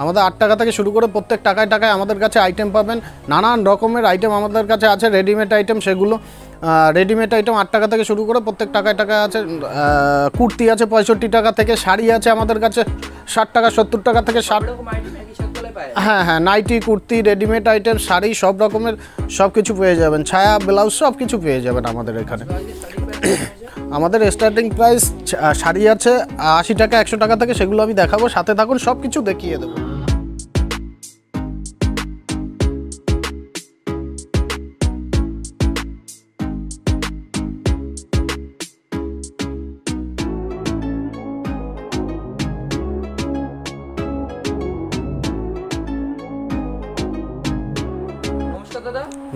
আমাদের 8 টাকা থেকে শুরু করে প্রত্যেক টাকায় টাকায় আমাদের কাছে আইটেম পাবেন। নানান রকমের আইটেম আমাদের কাছে আছে, রেডিমেড আইটেম, সেগুলো রেডিমেড আইটেম 8 টাকা থেকে শুরু করে প্রত্যেক টাকায় টাকায় আছে। কুর্তি আছে 65 টাকা থেকে, শাড়ি আছে আমাদের কাছে 60 টাকা 70 টাকা থেকে 60। হ্যাঁ হ্যাঁ, nightie, kurti, readymade item, sari, সব রকমের সব কিছু পেয়ে যাবেন, ছায়া, ব্লাউজ সব কিছু পেয়ে যাবেন আমাদের এখানে। আমাদের স্টার্টিং প্রাইস শাড়ি আছে 80 টাকা 100 টাকা থেকে, সেগুলো আমি দেখাবো, সাথে থাকুন, সব কিছু দেখিয়ে দেবো।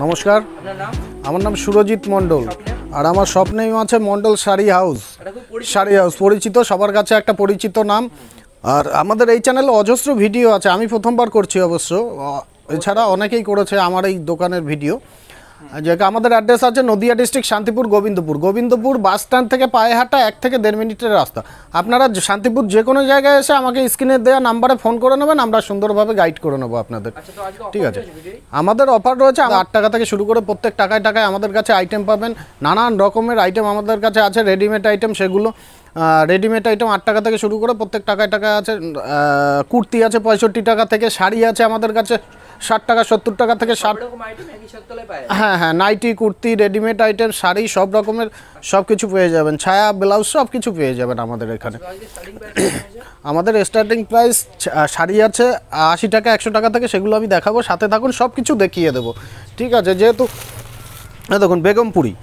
নমস্কার, আমার নাম সুরজিৎ মণ্ডল, আর আমার স্বপ্নেই আছে মণ্ডল শাড়ি হাউস। পরিচিত, সবার কাছে একটা পরিচিত নাম। আর আমাদের এই চ্যানেলে অজস্র ভিডিও আছে, আমি প্রথমবার করছি অবশ্য, এছাড়া অনেকেই করেছে আমার এই দোকানের ভিডিও। যেটা আমাদের অ্যাড্রেস আছে Nadia district, Shantipur, Gobindapur bus stand থেকে পায়ে হাঁটা 1 থেকে 1.5 মিনিটের রাস্তা। আপনারা শান্তিপুর যে কোনো জায়গায় এসে আমাকে স্ক্রিনে দেওয়া নাম্বারে ফোন করে নেবেন, আমরা সুন্দরভাবে গাইড করে নেবো আপনাদের। ঠিক আছে, আমাদের অফার রয়েছে 8 টাকা থেকে শুরু করে প্রত্যেক টাকায় টাকায় আমাদের কাছে আইটেম পাবেন। নানান রকমের আইটেম আমাদের কাছে আছে, রেডিমেড আইটেম, সেগুলো রেডিমেড আইটেম 8 টাকা থেকে শুরু করে প্রত্যেক টাকায় টাকায় আছে। কুর্তি আছে 65 টাকা থেকে, শাড়ি আছে আমাদের কাছে 60 টাকা 70 টাকা থেকে 60। হ্যাঁ হ্যাঁ, nightie, kurti, readymade item, sari, সব রকমের সব কিছু পেয়ে যাবেন, ছায়া, ব্লাউজ সব কিছু পেয়ে যাবেন আমাদের এখানে। আমাদের স্টার্টিং প্রাইস শাড়ি আছে 80 টাকা 100 টাকা থেকে, সেগুলো আমি দেখাবো, সাথে থাকুন, সব কিছু দেখিয়ে দেবো। ঠিক আছে, যেহেতু দেখুন বেগমপুরি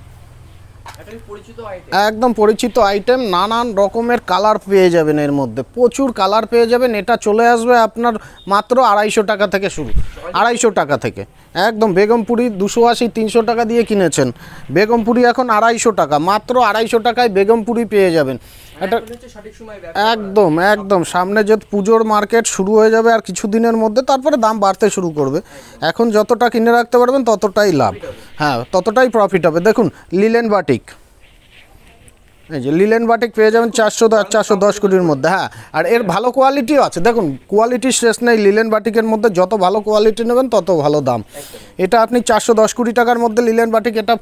একদম পরিচিত আইটেম, নানান রকমের কালার পেয়ে যাবেন, এর মধ্যে প্রচুর কালার পেয়ে যাবেন। এটা চলে আসবে আপনার মাত্র 250 টাকা থেকে শুরু, 250 টাকা থেকে একদম। বেগমপুরি 280-300 টাকা দিয়ে কিনেছেন, বেগমপুরি এখন 250 টাকা, মাত্র 250 টাকায় বেগমপুরি পেয়ে যাবেন। এটা একদম একদম সামনে যে পুজোর মার্কেট শুরু হয়ে যাবে আর কিছুদিনের মধ্যে, তারপরে দাম বাড়তে শুরু করবে। এখন যতটা কিনে রাখতে পারবেন ততটাই লাভ, হ্যাঁ ততটাই প্রফিট হবে। দেখুন লিলেন বাটিক, এই যে লিলেন বাটিক পেয়ে যাবেন 410 কোটির মধ্যে। হ্যাঁ, আর এর ভালো কোয়ালিটিও আছে, দেখুন কোয়ালিটির শেষ নেই। লিলেন বাটিকের মধ্যে যত ভালো কোয়ালিটি নেবেন তত ভালো দাম। এটা আপনি 410 কোটি টাকার মধ্যে লিলেন বাটিক এটা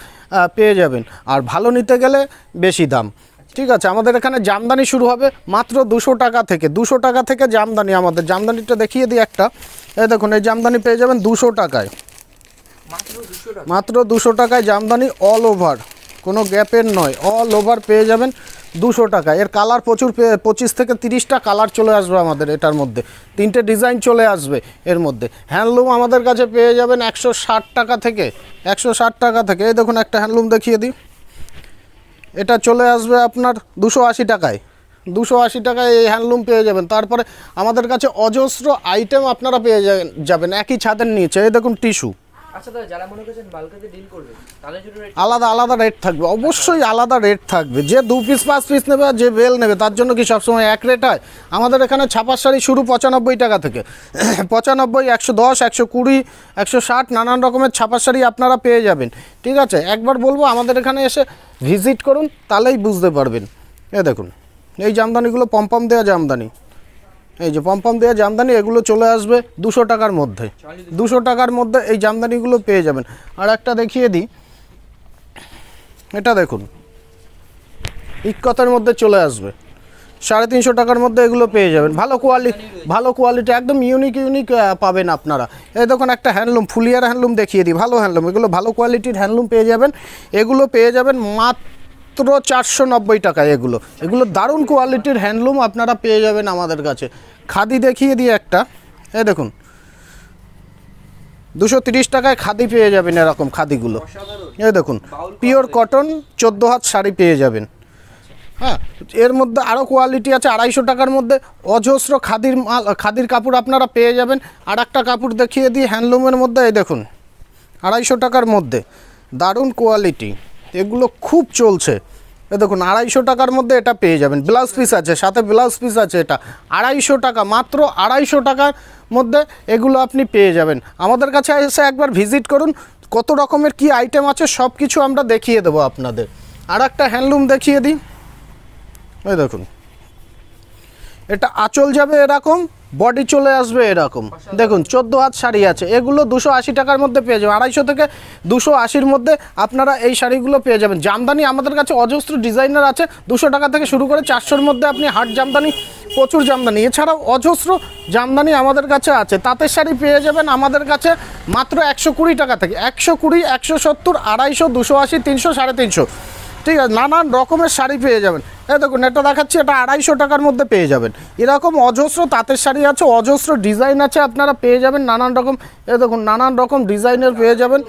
পেয়ে যাবেন, আর ভালো নিতে গেলে বেশি দাম। ঠিক আছে, আমাদের এখানে জামদানি শুরু হবে মাত্র 200 টাকা থেকে, 200 টাকা থেকে জামদানি। আমাদের জামদানিটা দেখিয়ে দিই একটা, এই দেখুন এই জামদানি পেয়ে যাবেন 200 টাকায়, মাত্র 200 টাকায় জামদানি, অল ওভার, কোনো গ্যাপের নয়, অল ওভার পেয়ে যাবেন 200 টাকা। এর কালার প্রচুর, 25 থেকে 30টা কালার চলে আসবে আমাদের এটার মধ্যে, 3টে ডিজাইন চলে আসবে এর মধ্যে। হ্যান্ডলুম আমাদের কাছে পেয়ে যাবেন 160 টাকা থেকে, 160 টাকা থেকে। এই দেখুন একটা হ্যান্ডলুম দেখিয়ে দিই, এটা চলে আসবে আপনার 280 টাকায়, 280 টাকায় এই হ্যান্ডলুম পেয়ে যাবেন। তারপরে আমাদের কাছে অজস্র আইটেম আপনারা পেয়ে যাবেন একই ছাদের নিচে। এই দেখুন টিস্যু, আলাদা আলাদা রেট থাকবে, অবশ্যই আলাদা রেট থাকবে। যে 2 পিস 5 পিস নেবে আর যে বেল নেবে তার জন্য কি সবসময় এক রেট হয়? আমাদের এখানে ছাপার শাড়ি শুরু 95 টাকা থেকে, 95, 110, 120, 160 নানান রকমের ছাপার শাড়ি আপনারা পেয়ে যাবেন। ঠিক আছে, একবার বলবো আমাদের এখানে এসে ভিজিট করুন, তাহলেই বুঝতে পারবেন। এই দেখুন এই জামদানিগুলো পম্পম দেওয়া জামদানি, এই যে পম্পম দেওয়া জামদানি, এগুলো চলে আসবে 200 টাকার মধ্যে, 200 টাকার মধ্যে এই জামদানিগুলো পেয়ে যাবেন। আর একটা দেখিয়ে দিই, এটা দেখুন ইক্কতের মধ্যে চলে আসবে 350 টাকার মধ্যে, এগুলো পেয়ে যাবেন। ভালো কোয়ালিটি একদম ইউনিক পাবেন আপনারা। এই দেখুন একটা হ্যান্ডলুম, ফুলিয়ার হ্যান্ডলুম দেখিয়ে দিই, ভালো হ্যান্ডলুম, এগুলো ভালো কোয়ালিটির হ্যান্ডলুম পেয়ে যাবেন। এগুলো পেয়ে যাবেন মাত্র 490 টাকায়। এগুলো দারুণ কোয়ালিটির হ্যান্ডলুম আপনারা পেয়ে যাবেন আমাদের কাছে। খাদি দেখিয়ে দিই একটা, এই দেখুন 230 টাকায় খাদি পেয়ে যাবেন এরকম খাদিগুলো। এই দেখুন পিওর কটন 14 হাত শাড়ি পেয়ে যাবেন। হ্যাঁ, এর মধ্যে আরও কোয়ালিটি আছে 250 টাকার মধ্যে, অজস্র খাদির কাপড় আপনারা পেয়ে যাবেন। আর একটা কাপড় দেখিয়ে দিই হ্যান্ডলুমের মধ্যে, এই দেখুন 250 টাকার মধ্যে, দারুণ কোয়ালিটি, এগুলো খুব চলছে। এ দেখুন 250 টাকার মধ্যে এটা পেয়ে যাবেন, ব্লাউজ পিস আছে, সাথে ব্লাউজ পিস আছে। এটা 250 টাকা, মাত্র 250 টাকার মধ্যে এগুলো আপনি পেয়ে যাবেন। আমাদের কাছে এসে একবার ভিজিট করুন, কত রকমের কি আইটেম আছে সব কিছু আমরা দেখিয়ে দেবো আপনাদের। আর একটা হ্যান্ডলুম দেখিয়ে দিই, এই দেখুন এটা আঁচল যাবে এরকম, বডি চলে আসবে এরকম, দেখুন 14 হাত শাড়ি আছে, এগুলো 280 টাকার মধ্যে পেয়ে যাবেন, 250 থেকে 280-র মধ্যে আপনারা এই শাড়িগুলো পেয়ে যাবেন। জামদানি আমাদের কাছে অজস্র ডিজাইনার আছে, 200 টাকা থেকে শুরু করে 400-র মধ্যে আপনি হাট জামদানি, প্রচুর জামদানি, এছাড়াও অজস্র জামদানি আমাদের কাছে আছে। তাঁতের শাড়ি পেয়ে যাবেন আমাদের কাছে মাত্র 120 টাকা থেকে, 120, 170, 250, 280, 300, 350, ঠিক আছে, নানান রকমের শাড়ি পেয়ে যাবেন। এই দেখুন এটা দেখাচ্ছি, এটা 250 টাকার মধ্যে পেয়ে যাবেন। এরকম অজস্র তাঁতের শাড়ি আছে, অজস্র ডিজাইন আছে, আপনারা পেয়ে যাবেন নানান রকম। এই দেখুন নানান রকম ডিজাইনের পেয়ে যাবেন,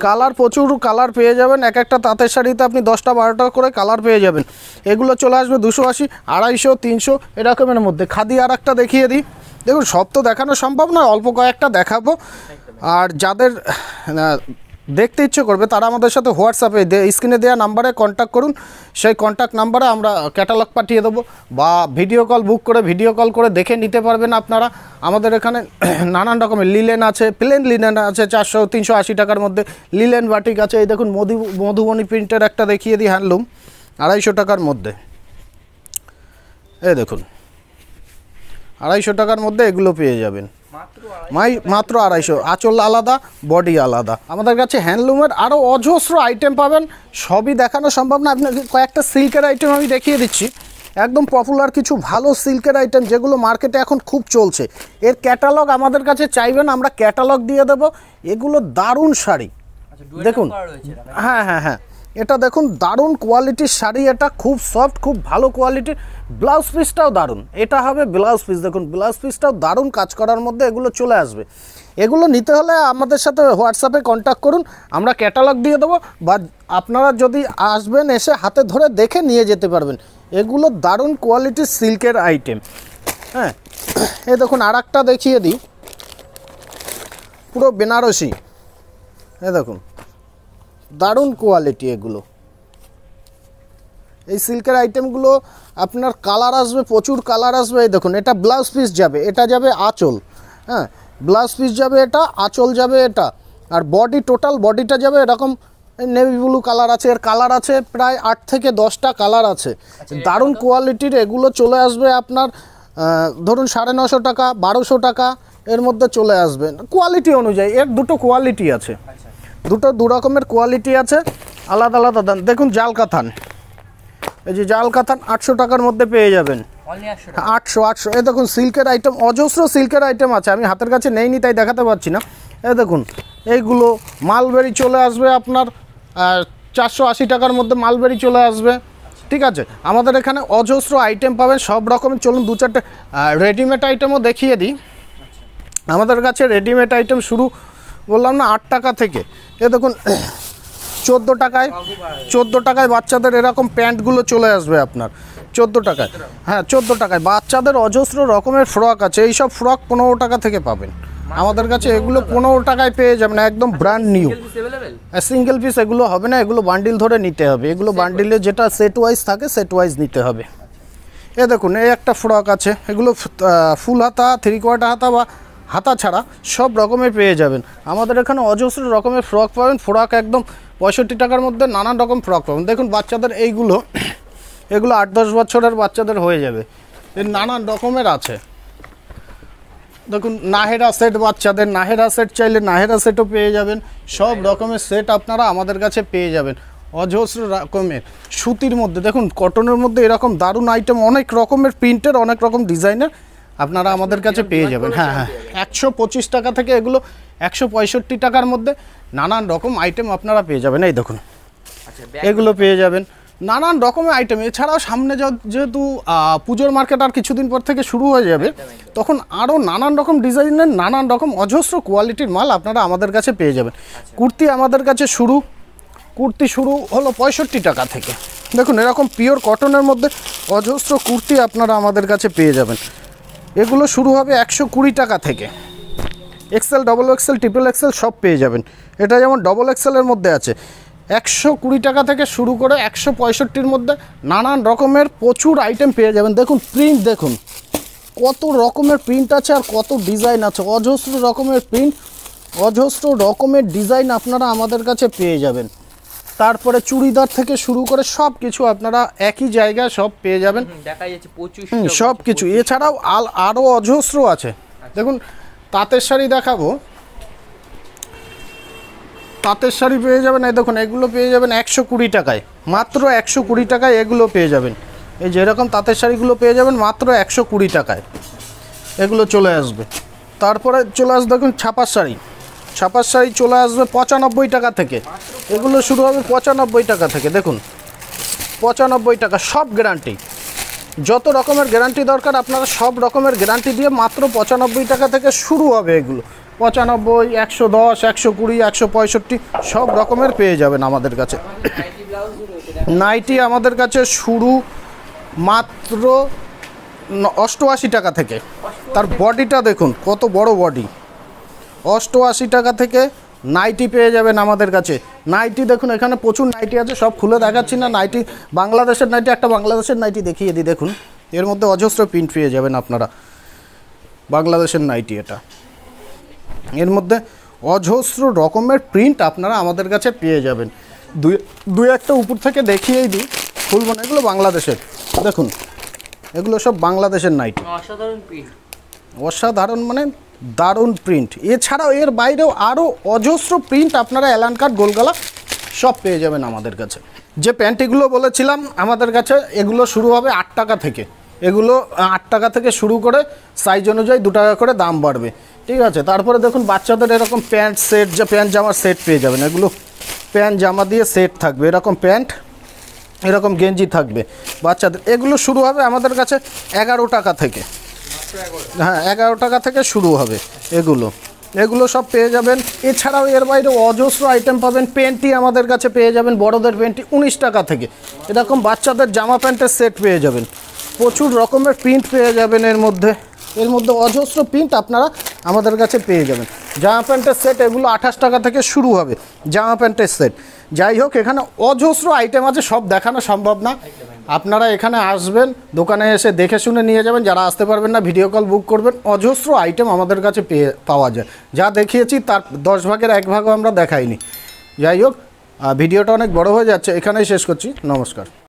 কালার, প্রচুর কালার পেয়ে যাবেন। এক একটা তাঁতের শাড়িতে আপনি 10টা 12টা করে কালার পেয়ে যাবেন। এগুলো চলে আসবে 280, 250, 300 এরকমের মধ্যে। খাদি আর একটা দেখিয়ে দিই, দেখুন সব তো দেখানো সম্ভব নয়, অল্প কয়েকটা দেখাবো। আর যাদের দেখতে ইচ্ছে করবে তারা আমাদের সাথে হোয়াটসঅ্যাপে স্ক্রিনে দেওয়া নাম্বারে কন্ট্যাক্ট করুন, সেই কন্ট্যাক্ট নাম্বারে আমরা ক্যাটালগ পাঠিয়ে দেবো, বা ভিডিও কল বুক করে ভিডিও কল করে দেখে নিতে পারবেন আপনারা। আমাদের এখানে নানান রকমের লিলেন আছে, প্লেন লিলেন আছে 400, 380 টাকার মধ্যে, লিলেন বাটিক আছে। এই দেখুন মধুবনী প্রিন্টের একটা দেখিয়ে দিই, হ্যান্ডলুম, 250 টাকার মধ্যে। এই দেখুন 250 টাকার মধ্যে এগুলো পেয়ে যাবেন, মাত্র 250, আঁচল আলাদা, বডি আলাদা। আমাদের কাছে হ্যান্ডলুমের আরও অজস্র আইটেম পাবেন, সবই দেখানো সম্ভব না। আপনাকে কয়েকটা সিল্কের আইটেম আমি দেখিয়ে দিচ্ছি, একদম পপুলার কিছু ভালো সিল্কের আইটেম যেগুলো মার্কেটে এখন খুব চলছে। এর ক্যাটালগ আমাদের কাছে চাইবেন, আমরা ক্যাটালগ দিয়ে দেবো। এগুলো দারুণ শাড়ি, দেখুন, হ্যাঁ হ্যাঁ হ্যাঁ, এটা দেখুন দারুণ কোয়ালিটির শাড়ি, এটা খুব সফট, খুব ভালো কোয়ালিটির। ব্লাউজ পিসটাও দারুণ, এটা হবে ব্লাউজ পিস, দেখুন ব্লাউজ পিসটাও দারুণ কাজ করার মধ্যে এগুলো চলে আসবে। এগুলো নিতে হলে আমাদের সাথে হোয়াটসঅ্যাপে কন্ট্যাক্ট করুন, আমরা ক্যাটালগ দিয়ে দেবো, বা আপনারা যদি আসবেন এসে হাতে ধরে দেখে নিয়ে যেতে পারবেন। এগুলো দারুণ কোয়ালিটির সিল্কের আইটেম। হ্যাঁ, এই দেখুন আর একটা দেখিয়ে দিই, পুরো বেনারসি, এই দেখুন দারুণ কোয়ালিটি। এগুলো এই সিল্কের আইটেমগুলো আপনার কালার আসবে, প্রচুর কালার আসবে। এই দেখুন এটা ব্লাউজ পিস যাবে, এটা যাবে আঁচল, হ্যাঁ ব্লাউজ পিস যাবে এটা, আঁচল যাবে এটা, আর বডি, টোটাল বডিটা যাবে এরকম নেভি ব্লু কালার আছে। এর কালার আছে প্রায় 8 থেকে 10টা কালার আছে, দারুণ কোয়ালিটির। এগুলো চলে আসবে আপনার ধরুন 950 টাকা, 1200 টাকা এর মধ্যে চলে আসবে, কোয়ালিটি অনুযায়ী। এর দুটো কোয়ালিটি আছে, দু রকমের কোয়ালিটি আছে, আলাদা আলাদা দাম। দেখুন জাল কাতান, এই যে জাল কাতান 800 টাকার মধ্যে পেয়ে যাবেন, 800। এই দেখুন সিল্কের আইটেম, অজস্র সিল্কের আইটেম আছে, আমি হাতের কাছে নেইনি তাই দেখাতে পারছি না। এই দেখুন এইগুলো মালবেরি চলে আসবে আপনার 480 টাকার মধ্যে, মালবেরি চলে আসবে, ঠিক আছে। আমাদের এখানে অজস্র আইটেম পাবেন সব রকমের। চলুন 2-4টে রেডিমেড আইটেমও দেখিয়ে দিই। আমাদের কাছে রেডিমেড আইটেম শুরু বললাম না 8 টাকা থেকে। এ দেখুন 14 টাকায় বাচ্চাদের এরকম প্যান্টগুলো চলে আসবে আপনার 14 টাকায়, হ্যাঁ 14 টাকায়। বাচ্চাদের অজস্র রকমের ফ্রক আছে, এইসব ফ্রক 15 টাকা থেকে পাবেন আমাদের কাছে। এগুলো 15 টাকায় পেয়ে যাবেন, একদম ব্র্যান্ড নিউ। সিঙ্গেল পিস এগুলো হবে না, এগুলো বান্ডিল ধরে নিতে হবে। এগুলো বান্ডিলে যেটা সেট ওয়াইজ থাকে সেট ওয়াইজ নিতে হবে। এ দেখুন এই একটা ফ্রক আছে, এগুলো ফুল হাতা, 3/4 হাতা বা হাতা ছাড়া সব রকমের পেয়ে যাবেন। আমাদের এখানে অজস্র রকমের ফ্রক পাবেন, ফ্রক একদম 65 টাকার মধ্যে নানান রকম ফ্রক পাবেন। দেখুন বাচ্চাদের এগুলো 8-10 বছরের বাচ্চাদের হয়ে যাবে, এর নানান রকমের আছে। দেখুন নাহেরা সেট, বাচ্চাদের নাহেরা সেট চাইলে নাহেরা সেটও পেয়ে যাবেন, সব রকমের সেট আপনারা আমাদের কাছে পেয়ে যাবেন। অজস্র রকমের সুতির মধ্যে, দেখুন কটনের মধ্যে এরকম দারুণ আইটেম, অনেক রকমের প্রিন্টের, অনেক রকম ডিজাইনের আপনারা আমাদের কাছে পেয়ে যাবেন। হ্যাঁ হ্যাঁ, 125 টাকা থেকে এগুলো 165 টাকার মধ্যে নানান রকম আইটেম আপনারা পেয়ে যাবেন। এই দেখুন এগুলো পেয়ে যাবেন, নানান রকমের আইটেম। এছাড়াও সামনে যেহেতু পুজোর মার্কেট আর কিছুদিন পর থেকে শুরু হয়ে যাবে, তখন আরও নানান রকম ডিজাইনের, নানান রকম অজস্র কোয়ালিটির মাল আপনারা আমাদের কাছে পেয়ে যাবেন। কুর্তি আমাদের কাছে কুর্তি শুরু হলো 65 টাকা থেকে। দেখুন এরকম পিওর কটনের মধ্যে অজস্র কুর্তি আপনারা আমাদের কাছে পেয়ে যাবেন। এগুলো শুরু হবে 120 টাকা থেকে, XL, double XL, triple XL সব পেয়ে যাবেন। এটা যেমন ডবল এক্সেলের মধ্যে আছে 120 টাকা থেকে শুরু করে 165-র মধ্যে নানান রকমের প্রচুর আইটেম পেয়ে যাবেন। দেখুন প্রিন্ট, দেখুন কত রকমের প্রিন্ট আছে আর কত ডিজাইন আছে, অজস্র রকমের প্রিন্ট, অজস্র রকমের ডিজাইন আপনারা আমাদের কাছে পেয়ে যাবেন। তারপরে চুড়িদার থেকে শুরু করে সব কিছু আপনারা একই জায়গায় সব পেয়ে যাবেন। দেখা যাচ্ছে প্রচুর সব কিছু। এছাড়াও আরও অজস্র আছে। দেখুন তাঁতের শাড়ি দেখাবো, তাঁতের শাড়ি পেয়ে যাবেন। এই দেখুন এগুলো পেয়ে যাবেন 120 টাকায়, মাত্র 120 টাকায় এগুলো পেয়ে যাবেন। এই যেরকম তাঁতের শাড়িগুলো পেয়ে যাবেন মাত্র 120 টাকায় এগুলো চলে আসবে। তারপরে চলে আসবে দেখুন ছাপার শাড়ি, ছাপার শাড়ি চলে আসবে 95 টাকা থেকে, এগুলো শুরু হবে 95 টাকা থেকে। দেখুন 95 টাকা, সব গ্যারান্টি, যত রকমের গ্যারান্টি দরকার আপনারা সব রকমের গ্যারান্টি দিয়ে মাত্র 95 টাকা থেকে শুরু হবে। এগুলো 95, 110, 120, 165 সব রকমের পেয়ে যাবেন আমাদের কাছে। নাইটি আমাদের কাছে শুরু মাত্র 88 টাকা থেকে। তার বডিটা দেখুন কত বড় বডি, 88 টাকা থেকে নাইটি পেয়ে যাবেন আমাদের কাছে। নাইটি দেখুন এখানে প্রচুর নাইটি আছে, সব খুলে দেখাচ্ছি না। নাইটি বাংলাদেশের নাইটি, একটা বাংলাদেশের নাইটি দেখিয়ে দিই। দেখুন এর মধ্যে অজস্র প্রিন্ট পেয়ে যাবেন আপনারা, বাংলাদেশের নাইটি এটা। এর মধ্যে অজস্র রকমের প্রিন্ট আপনারা আমাদের কাছে পেয়ে যাবেন। দুই একটা উপর থেকে দেখিয়েই দিই, খুলবো না। এগুলো বাংলাদেশের, দেখুন এগুলো সব বাংলাদেশের নাইটি। অসাধারণ প্রিন্ট, অসাধারণ মানে দারুণ প্রিন্ট। এছাড়াও এর বাইরেও আরও অজস্র প্রিন্ট আপনারা অ্যালান কাট, গোলগলা সব পেয়ে যাবেন আমাদের কাছে। যে প্যান্টিগুলো বলেছিলাম আমাদের কাছে, এগুলো শুরু হবে 8 টাকা থেকে। এগুলো 8 টাকা থেকে শুরু করে সাইজ অনুযায়ী 2 টাকা করে দাম বাড়বে, ঠিক আছে। তারপরে দেখুন বাচ্চাদের এরকম প্যান্ট সেট, যে প্যান্ট জামার সেট পেয়ে যাবেন। এগুলো প্যান্ট জামা দিয়ে সেট থাকবে, এরকম প্যান্ট, এরকম গেঞ্জি থাকবে বাচ্চাদের। এগুলো শুরু হবে আমাদের কাছে 11 টাকা থেকে। হ্যাঁ 11 টাকা থেকে শুরু হবে এগুলো সব পেয়ে যাবেন। এছাড়াও এর বাইরে অজস্র আইটেম পাবেন। প্যান্টি আমাদের কাছে পেয়ে যাবেন, বড়দের প্যান্টি 19 টাকা থেকে। এরকম বাচ্চাদের জামা প্যান্টের সেট পেয়ে যাবেন, প্রচুর রকমের প্রিন্ট পেয়ে যাবেন। এর মধ্যে অজস্র প্রিন্ট আপনারা আমাদের কাছে পেয়ে যাবেন। জামা প্যান্টের সেট এগুলো 28 টাকা থেকে শুরু হবে জামা প্যান্টের সেট। যাই হোক এখানে অজস্র আইটেম আছে, সব দেখানো সম্ভব না। আপনারা এখানে আসবেন, দোকানে এসে দেখে শুনে নিয়ে যাবেন। যারা আসতে পারবেন না ভিডিও কল বুক করবেন। অজস্র আইটেম আমাদের কাছে পাওয়া যায়। যা দেখিয়েছি তার 10 ভাগের 1 ভাগও আমরা দেখাইনি। যাই হোক ভিডিওটা অনেক বড় হয়ে যাচ্ছে, এখানেই শেষ করছি। নমস্কার।